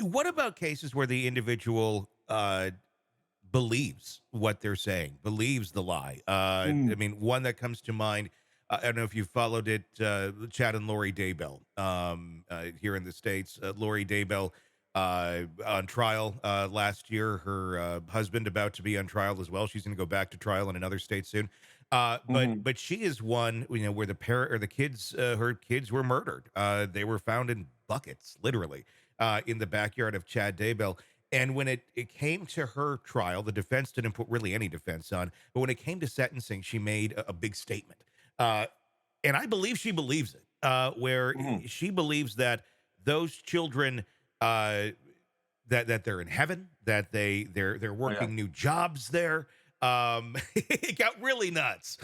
What about cases where the individual believes what they're saying, believes the lie? I Mm, mean, one that comes to mind. I don't know if you followed it, Chad and Lori Daybell here in the States. Lori Daybell on trial last year. Her husband about to be on trial as well. She's going to go back to trial in another state soon. But mhm. but she is one, where the parent or the kids, her kids were murdered. They were found in buckets, literally, in the backyard of Chad Daybell. And when it came to her trial, the defense didn't put really any defense on. But when it came to sentencing, she made a big statement. Uh, and I believe she believes it, where Mhm. she believes that those children, uh, that they're in heaven, that they're Oh, yeah. working new jobs there. It got really nuts.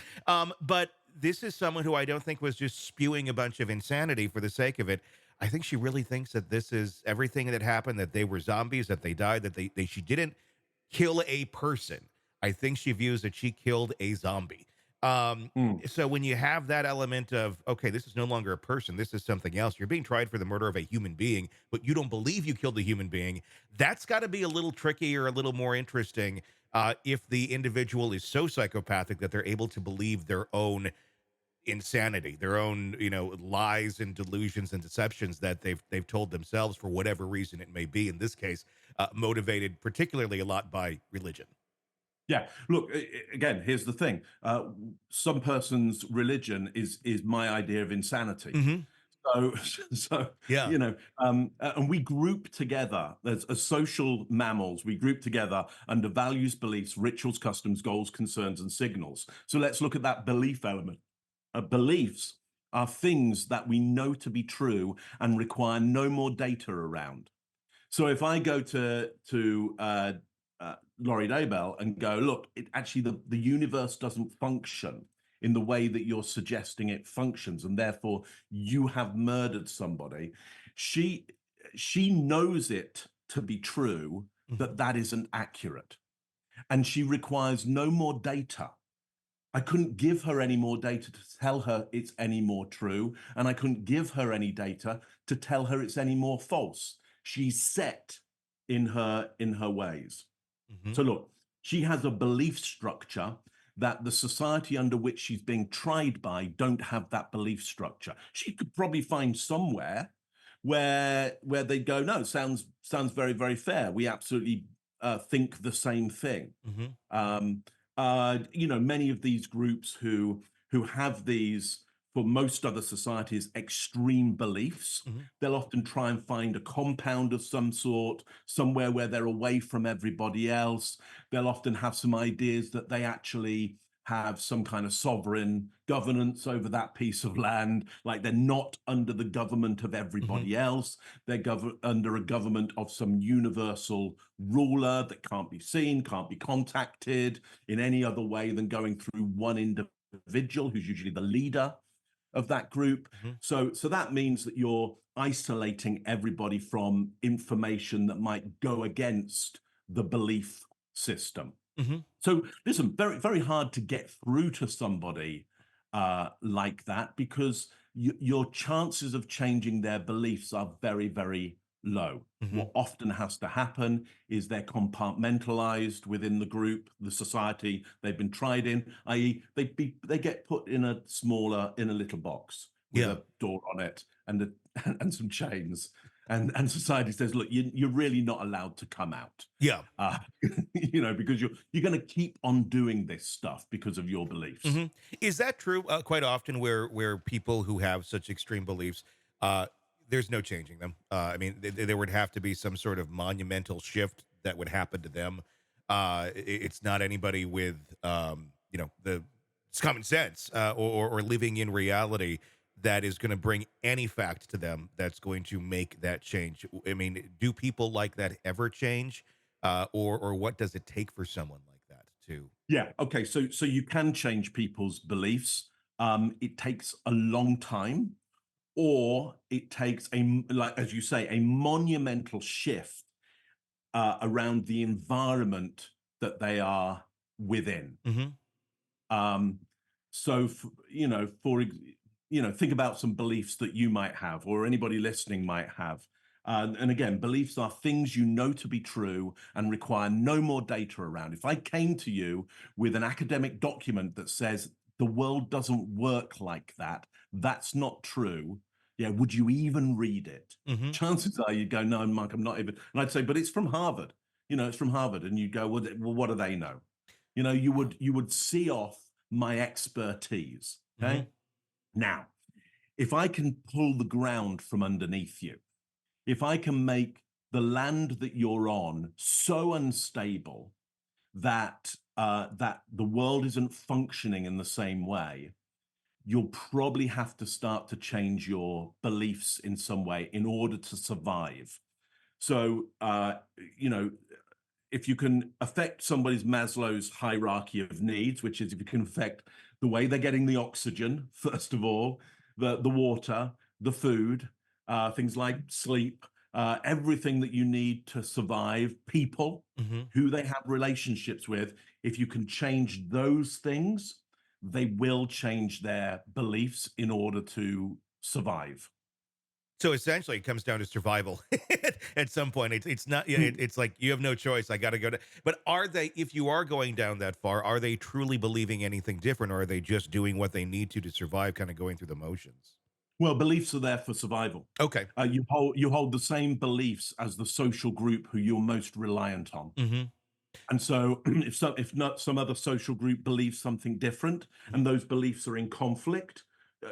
But this is someone who I don't think was just spewing a bunch of insanity for the sake of it. I think she really thinks that this is everything that happened, that they were zombies, that they died, that they she didn't kill a person. I think she views that she killed a zombie. Um, Mm. so when you have that element of, okay, this is no longer a person, this is something else. You're being tried for the murder of a human being, but you don't believe you killed a human being. That's got to be a little tricky or a little more interesting if the individual is so psychopathic that they're able to believe their own insanity, their own, lies and delusions and deceptions that they've told themselves for whatever reason it may be. In this case, motivated particularly a lot by religion. Yeah. Look, again, here's the thing. Some person's religion is my idea of insanity. Hmm. So, so Yeah. and we group together as social mammals. We group together under values, beliefs, rituals, customs, goals, concerns, and signals. So let's look at that belief element. Beliefs are things that we know to be true and require no more data around. So if I go to Laurie Daybell and go, look, actually the universe doesn't function in the way that you're suggesting it functions, and therefore you have murdered somebody. She she knows it to be true Hmm. that that isn't accurate, and she requires no more data. I couldn't give her any more data to tell her it's any more true, and I couldn't give her any data to tell her it's any more false. She's set in her ways. Hmm. So look, she has a belief structure that the society under which she's being tried by don't have that belief structure. She could probably find somewhere where they go, no, sounds very very fair. We absolutely think the same thing. Hmm. Um, Many of these groups who have these, for most other societies, extreme beliefs, Hmm. they'll often try and find a compound of some sort, somewhere where they're away from everybody else. They'll often have some ideas that they actually have some kind of sovereign governance over that piece of land, like they're not under the government of Hmm. everybody else. They're under a government of some universal ruler that can't be seen, can't be contacted in any other way than going through one individual who's usually the leader of that group. Hmm. So that means that you're isolating everybody from information that might go against the belief system. Hmm. So listen, very, very hard to get through to somebody like that because your chances of changing their beliefs are very, very low. Hmm. What often has to happen is they're compartmentalized within the group, the society they've been tried in, i.e., they get put in a little box with Yeah. a door on it and some chains. And society says, look, you're really not allowed to come out. Yeah. Uh, because you're going to keep on doing this stuff because of your beliefs. Hmm. Is that true? Quite often, where people who have such extreme beliefs, uh, there's no changing them. I mean, there would have to be some sort of monumental shift that would happen to them. It's not anybody with, the it's common sense, or living in reality that is going to bring any fact to them that's going to make that change. I mean, do people like that ever change, or what does it take for someone like that to? Yeah. Okay. So you can change people's beliefs. It takes a long time, or it takes like as you say, a monumental shift around the environment that they are within. Hmm. Um, so, think about some beliefs that you might have, or anybody listening might have. And again, beliefs are things you know to be true and require no more data around. If I came to you with an academic document that says the world doesn't work like that, that's not true, yeah, would you even read it? Hmm. Chances are you'd go, no, Mike, I'm not even. And I'd say, but it's from Harvard. It's from Harvard. And you'd go, well, what do they know? You would see off my expertise. Hmm. Okay. Now, if I can pull the ground from underneath you, if I can make the land that you're on so unstable that the world isn't functioning in the same way, you'll probably have to start to change your beliefs in some way in order to survive. So, you know, if you can affect somebody's Maslow's hierarchy of needs, which is if you can affect the way they're getting the oxygen, first of all, the water, the food, things like sleep, everything that you need to survive, people, Hmm. who they have relationships with, if you can change those things, they will change their beliefs in order to survive. So essentially, it comes down to survival. At some point, it's not. Yeah, it's like you have no choice. I got to go to. But are they? If you are going down that far, are they truly believing anything different, or are they just doing what they need to survive, kind of going through the motions? Well, beliefs are there for survival. Okay. You hold the same beliefs as the social group who you're most reliant on. Hmm. And so, if not some other social group believes something different, and those beliefs are in conflict,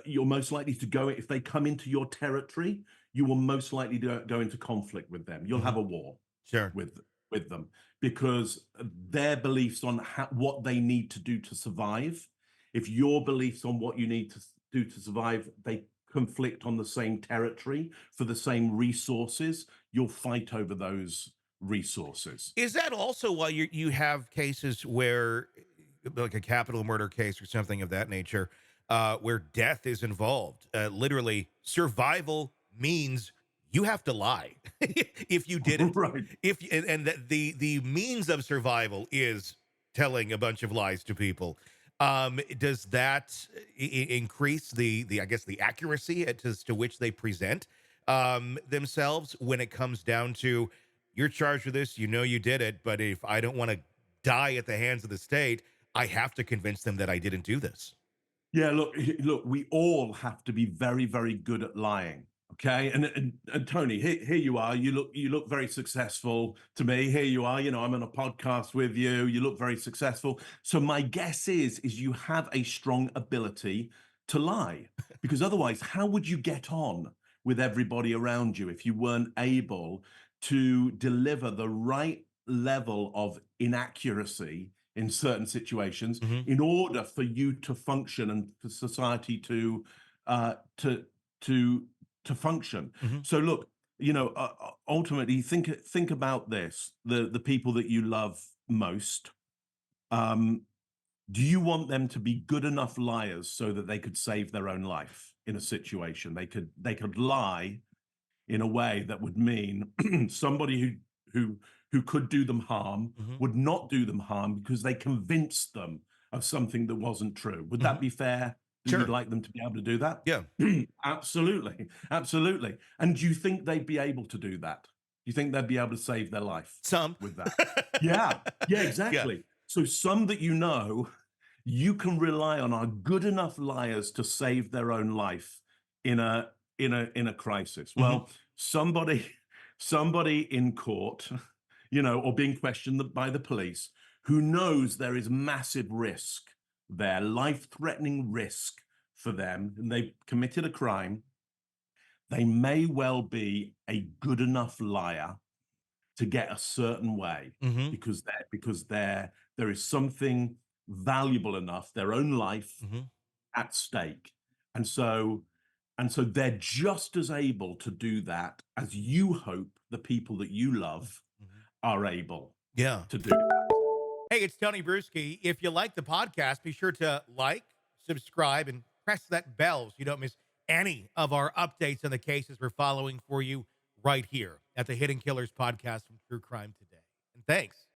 you're most likely to go. If they come into your territory, you will most likely go into conflict with them. You'll Hmm. have a war Sure. with with them because their beliefs on what they need to do to survive. If your beliefs on what you need to do to survive, they conflict on the same territory for the same resources, you'll fight over those resources. Is that also why you have cases where, like a capital murder case or something of that nature, where death is involved? Literally, survival means you have to lie if you did it. Right. If and the means of survival is telling a bunch of lies to people. Does that increase the I guess the accuracy as to which they present themselves when it comes down to you're charged with this, you know you did it, but if I don't want to die at the hands of the state, I have to convince them that I didn't do this. Yeah, look, we all have to be very, very good at lying. Okay. And Tony, here you are. You look very successful to me. Here you are. I'm on a podcast with you. You look very successful. So my guess is you have a strong ability to lie. Because otherwise, how would you get on with everybody around you if you weren't able to deliver the right level of inaccuracy in certain situations Hmm. in order for you to function and for society to uh, to to to function. Hmm. So look, ultimately, think about this: the people that you love most. Um, do you want them to be good enough liars so that they could save their own life in a situation? They could lie in a way that would mean somebody who could do them harm Hmm. would not do them harm because they convinced them of something that wasn't true. Would that Hmm. be fair? You'd Sure. like them to be able to do that? Yeah. Absolutely, absolutely. And do you think they'd be able to do that? Do you think they'd be able to save their life Some. with that? Yeah, yeah, Yeah. exactly. So some that you can rely on are good enough liars to save their own life in a crisis. Hmm. Well, somebody somebody in court, or being questioned by the police, who knows there is massive risk there, life-threatening risk for them, and they've committed a crime, they may well be a good enough liar to get a certain way Hmm. because there is something valuable enough, their own life Hmm. at stake. And so and so they're just as able to do that as you hope the people that you love Hmm. are able Yeah. to do that. Hey, it's Tony Brueski. If you like the podcast, be sure to like, subscribe, and press that bell so you don't miss any of our updates on the cases we're following for you right here at the Hidden Killers podcast from True Crime Today. And thanks